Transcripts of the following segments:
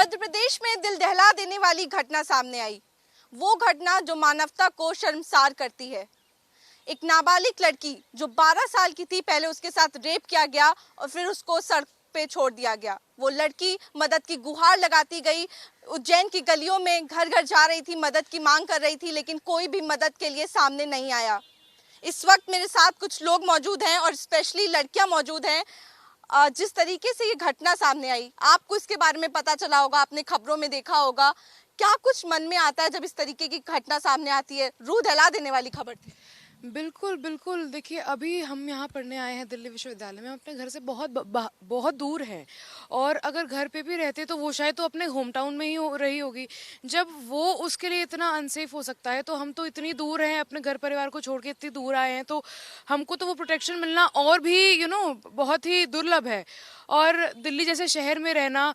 मध्य प्रदेश में दिल दहला देने वाली घटना सामने आई। वो घटना जो मानवता को शर्मसार करती है। एक नाबालिग लड़की जो 12 साल की थी, पहले उसके साथ रेप किया गया और फिर उसको सड़क पे छोड़ दिया गया। वो लड़की मदद की गुहार लगाती गई, उज्जैन की गलियों में घर घर जा रही थी, मदद की मांग कर रही थी, लेकिन कोई भी मदद के लिए सामने नहीं आया। इस वक्त मेरे साथ कुछ लोग मौजूद हैं और स्पेशली लड़कियां मौजूद हैं। जिस तरीके से ये घटना सामने आई, आपको इसके बारे में पता चला होगा, आपने खबरों में देखा होगा। क्या कुछ मन में आता है जब इस तरीके की घटना सामने आती है? रूह दहला देने वाली खबर थी। बिल्कुल बिल्कुल। देखिए, अभी हम यहाँ पढ़ने आए हैं दिल्ली विश्वविद्यालय में। हम अपने घर से बहुत दूर हैं, और अगर घर पे भी रहते तो वो शायद तो अपने होम टाउन में ही रही होगी। जब वो उसके लिए इतना अनसेफ हो सकता है, तो हम तो इतनी दूर हैं, अपने घर परिवार को छोड़ के इतनी दूर आए हैं, तो हमको तो वो प्रोटेक्शन मिलना और भी बहुत ही दुर्लभ है। और दिल्ली जैसे शहर में रहना,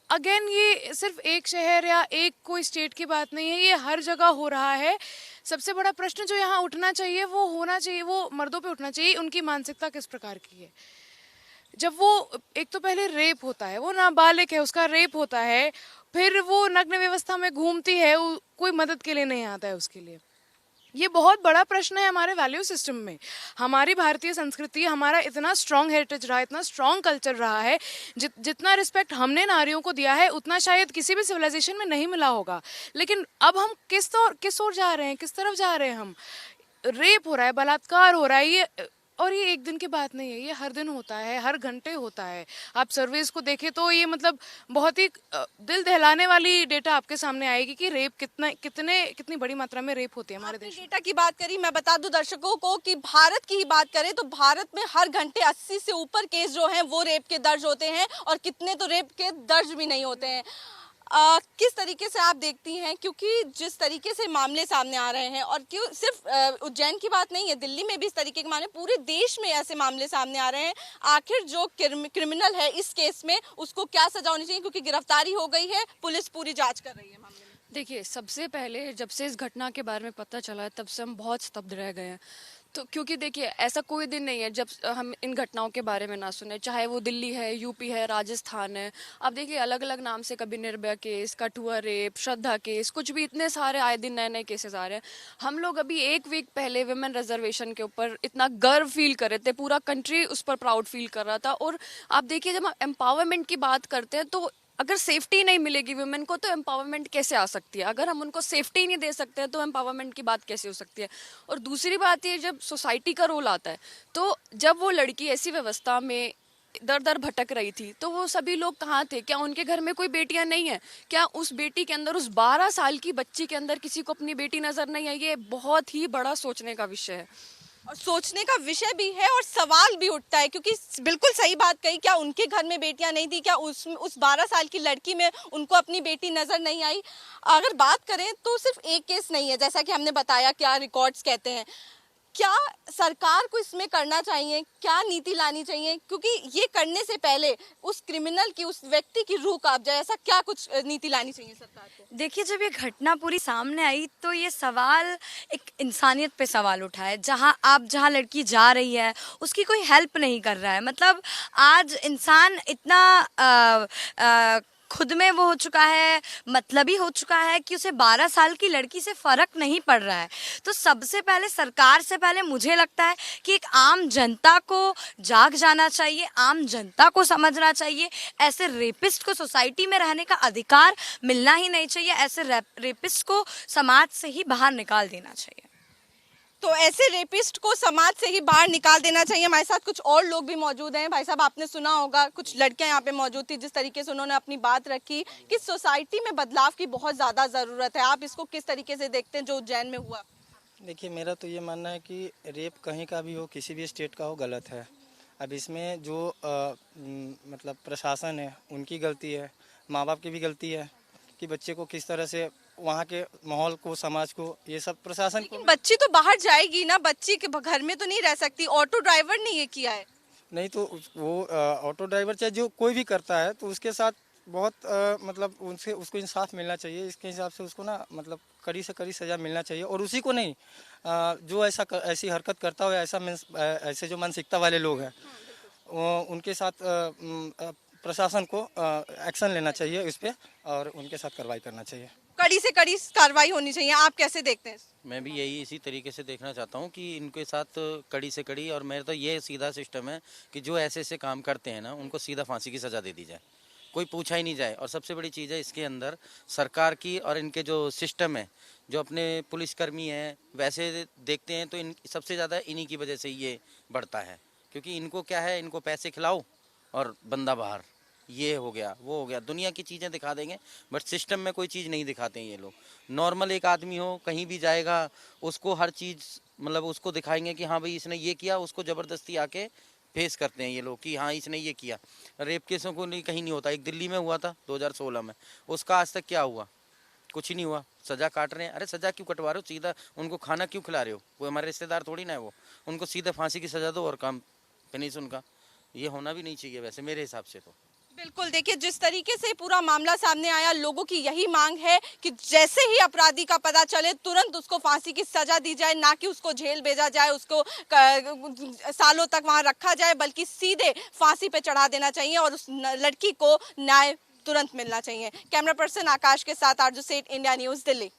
अगेन, ये सिर्फ एक शहर या एक कोई स्टेट की बात नहीं है, ये हर जगह हो रहा है। सबसे बड़ा प्रश्न जो यहाँ उठना चाहिए वो होना चाहिए, वो मर्दों पे उठना चाहिए। उनकी मानसिकता किस प्रकार की है? जब वो, एक तो पहले रेप होता है, वो नाबालिग है, उसका रेप होता है, फिर वो नग्न व्यवस्था में घूमती है, कोई मदद के लिए नहीं आता है उसके लिए। ये बहुत बड़ा प्रश्न है हमारे वैल्यू सिस्टम में। हमारी भारतीय संस्कृति, हमारा इतना स्ट्रॉन्ग हेरिटेज रहा है, इतना स्ट्रॉन्ग कल्चर रहा है, जितना रिस्पेक्ट हमने नारियों को दिया है उतना शायद किसी भी सिविलाइजेशन में नहीं मिला होगा। लेकिन अब हम किस ओर जा रहे हैं, किस तरफ जा रहे हैं? हम, रेप हो रहा है, बलात्कार हो रहा है, ये एक दिन की बात नहीं है, ये हर दिन होता है, हर घंटे होता है। आप सर्वेस को देखें तो ये बहुत ही दिल दहलाने वाली डेटा आपके सामने आएगी कि रेप कितनी बड़ी मात्रा में रेप होती है हमारे देश में। डेटा की बात करी, मैं बता दूं दर्शकों को कि भारत की ही बात करें तो भारत में हर घंटे 80 से ऊपर केस जो हैं वो रेप के दर्ज होते हैं, और कितने तो रेप के दर्ज भी नहीं होते हैं। किस तरीके से आप देखती हैं, क्योंकि जिस तरीके से मामले सामने आ रहे हैं, और क्यों सिर्फ उज्जैन की बात नहीं है, दिल्ली में भी इस तरीके के मामले, पूरे देश में ऐसे मामले सामने आ रहे हैं। आखिर जो क्रिमिनल है इस केस में, उसको क्या सजा होनी चाहिए? क्योंकि गिरफ्तारी हो गई है, पुलिस पूरी जांच कर रही है मामले में। देखिए, सबसे पहले जब से इस घटना के बारे में पता चला है, तब से हम बहुत स्तब्ध रह गए हैं। तो क्योंकि देखिए, ऐसा कोई दिन नहीं है जब हम इन घटनाओं के बारे में ना सुने, चाहे वो दिल्ली है, यूपी है, राजस्थान है। आप देखिए, अलग अलग नाम से, कभी निर्भया केस, कठुआ रेप, श्रद्धा केस, कुछ भी, इतने सारे आए दिन नए नए केसेस आ रहे हैं। हम लोग अभी एक वीक पहले विमेन रिजर्वेशन के ऊपर इतना गर्व फील कर रहे थे, पूरा कंट्री उस पर प्राउड फील कर रहा था। और आप देखिए, जब हम एम्पावरमेंट की बात करते हैं, तो अगर सेफ्टी नहीं मिलेगी वुमेन को, तो एम्पावरमेंट कैसे आ सकती है? अगर हम उनको सेफ्टी नहीं दे सकते हैं, तो एम्पावरमेंट की बात कैसे हो सकती है? और दूसरी बात ये, जब सोसाइटी का रोल आता है, तो जब वो लड़की ऐसी व्यवस्था में दर दर भटक रही थी, तो वो सभी लोग कहाँ थे? क्या उनके घर में कोई बेटियां नहीं है? क्या उस बेटी के अंदर, उस 12 साल की बच्ची के अंदर किसी को अपनी बेटी नजर नहीं है? ये बहुत ही बड़ा सोचने का विषय है, और सोचने का विषय भी है, और सवाल भी उठता है, क्योंकि बिल्कुल सही बात कही। क्या उनके घर में बेटियां नहीं थी? क्या उस 12 साल की लड़की में उनको अपनी बेटी नजर नहीं आई? अगर बात करें तो सिर्फ एक केस नहीं है, जैसा कि हमने बताया, क्या रिकॉर्ड्स कहते हैं। क्या सरकार को इसमें करना चाहिए? क्या नीति लानी चाहिए? क्योंकि ये करने से पहले उस क्रिमिनल की, उस व्यक्ति की रूह कांप जाए, ऐसा क्या कुछ नीति लानी चाहिए सरकार को? देखिए, जब ये घटना पूरी सामने आई तो ये सवाल एक इंसानियत पे सवाल उठा है। जहाँ लड़की जा रही है उसकी कोई हेल्प नहीं कर रहा है। मतलब आज इंसान इतना खुद में वो हो चुका है, मतलबी हो चुका है कि उसे 12 साल की लड़की से फ़र्क नहीं पड़ रहा है। तो सबसे पहले, सरकार से पहले, मुझे लगता है कि एक आम जनता को जाग जाना चाहिए, आम जनता को समझना चाहिए। ऐसे रेपिस्ट को सोसाइटी में रहने का अधिकार मिलना ही नहीं चाहिए। ऐसे रेपिस्ट को समाज से ही बाहर निकाल देना चाहिए। तो ऐसे रेपिस्ट को समाज से ही बाहर निकाल देना चाहिए। हमारे साथ कुछ और लोग भी मौजूद हैं। भाई साहब, आपने सुना होगा, कुछ लड़कियां यहाँ पे मौजूद थी, जिस तरीके से उन्होंने अपनी बात रखी कि सोसाइटी में बदलाव की बहुत ज़्यादा ज़रूरत है। आप इसको किस तरीके से देखते हैं जो उज्जैन में हुआ? देखिए, मेरा तो ये मानना है कि रेप कहीं का भी हो, किसी भी स्टेट का हो, गलत है। अब इसमें जो मतलब प्रशासन है, उनकी गलती है, माँ बाप की भी गलती है कि बच्चे को किस तरह से, वहाँ के माहौल को, समाज को, ये सब प्रशासन को। बच्ची तो बाहर जाएगी ना, बच्ची के घर में तो नहीं रह सकती। ऑटो ड्राइवर ने ये किया है। नहीं तो वो ऑटो ड्राइवर चाहे जो कोई भी करता है, तो उसके साथ बहुत मतलब उनसे उसको इंसाफ मिलना चाहिए। इसके हिसाब से उसको ना, मतलब कड़ी से कड़ी सज़ा मिलना चाहिए। और उसी को नहीं, जो ऐसी हरकत करता हो, ऐसे जो मानसिकता वाले लोग हैं, उनके साथ प्रशासन को एक्शन लेना चाहिए इस पे और उनके साथ कार्रवाई करना चाहिए। कड़ी से कड़ी कार्रवाई होनी चाहिए, आप कैसे देखते हैं? मैं भी यही इसी तरीके से देखना चाहता हूँ कि इनके साथ कड़ी से कड़ी, और मेरा तो ये सीधा सिस्टम है कि जो ऐसे ऐसे काम करते हैं ना उनको सीधा फांसी की सज़ा दे दी जाए, कोई पूछा ही नहीं जाए। और सबसे बड़ी चीज़ है इसके अंदर सरकार की और इनके जो सिस्टम है, जो अपने पुलिसकर्मी हैं वैसे देखते हैं तो इन सबसे ज़्यादा इन्हीं की वजह से ये बढ़ता है, क्योंकि इनको क्या है, इनको पैसे खिलाओ और बंदा बाहर, ये हो गया वो हो गया, दुनिया की चीज़ें दिखा देंगे बट सिस्टम में कोई चीज़ नहीं दिखाते हैं ये लोग। नॉर्मल एक आदमी हो कहीं भी जाएगा उसको हर चीज़ मतलब उसको दिखाएंगे कि हाँ भाई इसने ये किया, उसको ज़बरदस्ती आके फेस करते हैं ये लोग कि हाँ इसने ये किया। रेप केसों को नहीं कहीं नहीं होता, एक दिल्ली में हुआ था 2016 में, उसका आज तक क्या हुआ? कुछ ही नहीं हुआ। सज़ा काट रहे हैं, अरे सज़ा क्यों कटवा रहे हो? सीधा उनको खाना क्यों खिला रहे हो? वो हमारे रिश्तेदार थोड़ी ना है वो, उनको सीधा फांसी की सज़ा दो और काम फिनिश उनका। ये होना भी नहीं चाहिए वैसे मेरे हिसाब से तो। बिल्कुल, देखिए जिस तरीके से पूरा मामला सामने आया, लोगों की यही मांग है कि जैसे ही अपराधी का पता चले तुरंत उसको फांसी की सजा दी जाए, ना कि उसको जेल भेजा जाए, उसको सालों तक वहां रखा जाए, बल्कि सीधे फांसी पे चढ़ा देना चाहिए और उस लड़की को न्याय तुरंत मिलना चाहिए। कैमरा पर्सन आकाश के साथ आरजू सेठ, इंडिया न्यूज़, दिल्ली।